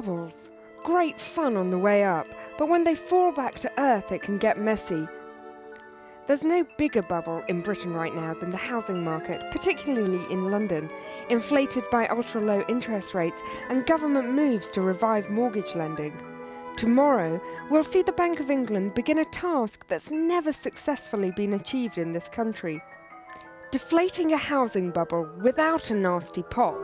Bubbles. Great fun on the way up, but when they fall back to earth it can get messy. There's no bigger bubble in Britain right now than the housing market, particularly in London, inflated by ultra-low interest rates and government moves to revive mortgage lending. Tomorrow, we'll see the Bank of England begin a task that's never successfully been achieved in this country: deflating a housing bubble without a nasty pop.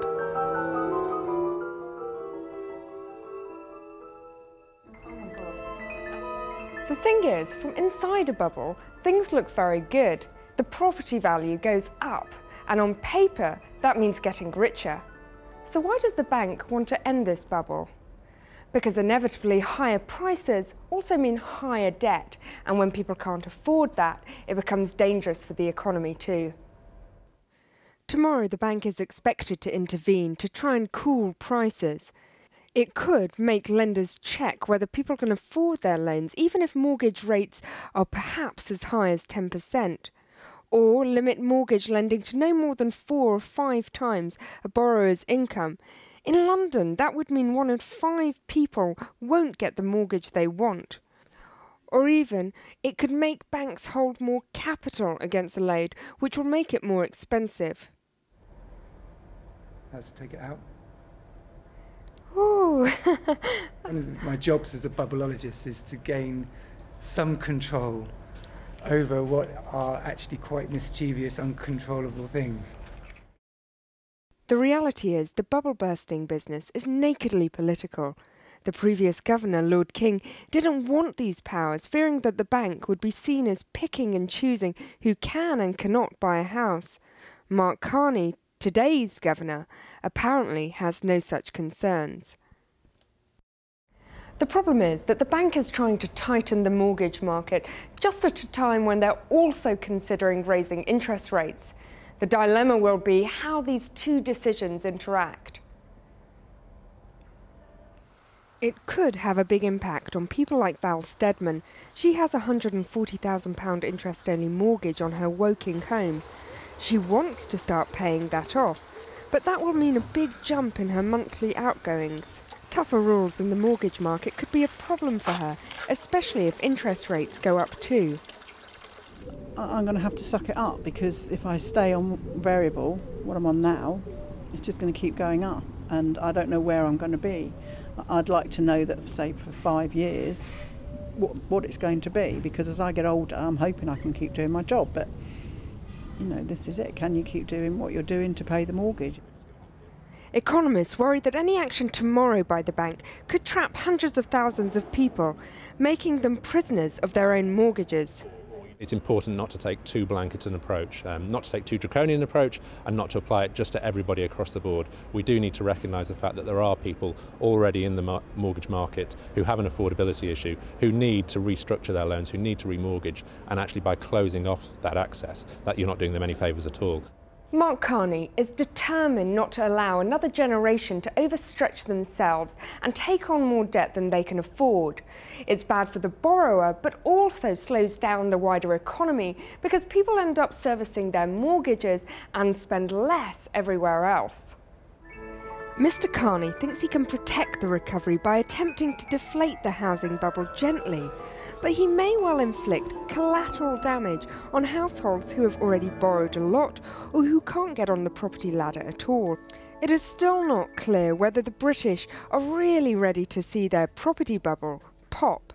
The thing is, from inside a bubble, things look very good. The property value goes up, and on paper, that means getting richer. So why does the bank want to end this bubble? Because inevitably higher prices also mean higher debt, and when people can't afford that, it becomes dangerous for the economy too. Tomorrow, the bank is expected to intervene to try and cool prices. It could make lenders check whether people can afford their loans, even if mortgage rates are perhaps as high as 10%, or limit mortgage lending to no more than 4 or 5 times a borrower's income. In London, that would mean 1 in 5 people won't get the mortgage they want. Or even, it could make banks hold more capital against the loan, which will make it more expensive. Let's take it out. Ooh. One of my jobs as a bubbleologist is to gain some control over what are actually quite mischievous, uncontrollable things. The reality is the bubble bursting business is nakedly political. The previous governor, Lord King, didn't want these powers, fearing that the bank would be seen as picking and choosing who can and cannot buy a house. Mark Carney, today's governor, apparently has no such concerns. The problem is that the bank is trying to tighten the mortgage market just at a time when they're also considering raising interest rates. The dilemma will be how these two decisions interact. It could have a big impact on people like Val Steadman. She has a £140,000 interest-only mortgage on her Woking home. She wants to start paying that off, but that will mean a big jump in her monthly outgoings. Tougher rules in the mortgage market could be a problem for her, especially if interest rates go up too. I'm going to have to suck it up, because if I stay on variable, what I'm on now, it's just going to keep going up, and I don't know where I'm going to be. I'd like to know that, say, for 5 years, what it's going to be, because as I get older, I'm hoping I can keep doing my job, but you know, this is it. Can you keep doing what you're doing to pay the mortgage? Economists worry that any action tomorrow by the bank could trap hundreds of thousands of people, making them prisoners of their own mortgages. It's important not to take too blanket an approach, not to take too draconian an approach, and not to apply it just to everybody across the board. We do need to recognise the fact that there are people already in the mortgage market who have an affordability issue, who need to restructure their loans, who need to remortgage, and actually by closing off that access, that you're not doing them any favours at all. Mark Carney is determined not to allow another generation to overstretch themselves and take on more debt than they can afford. It's bad for the borrower, but also slows down the wider economy, because people end up servicing their mortgages and spend less everywhere else. Mr. Carney thinks he can protect the recovery by attempting to deflate the housing bubble gently, but he may well inflict collateral damage on households who have already borrowed a lot or who can't get on the property ladder at all. It is still not clear whether the British are really ready to see their property bubble pop.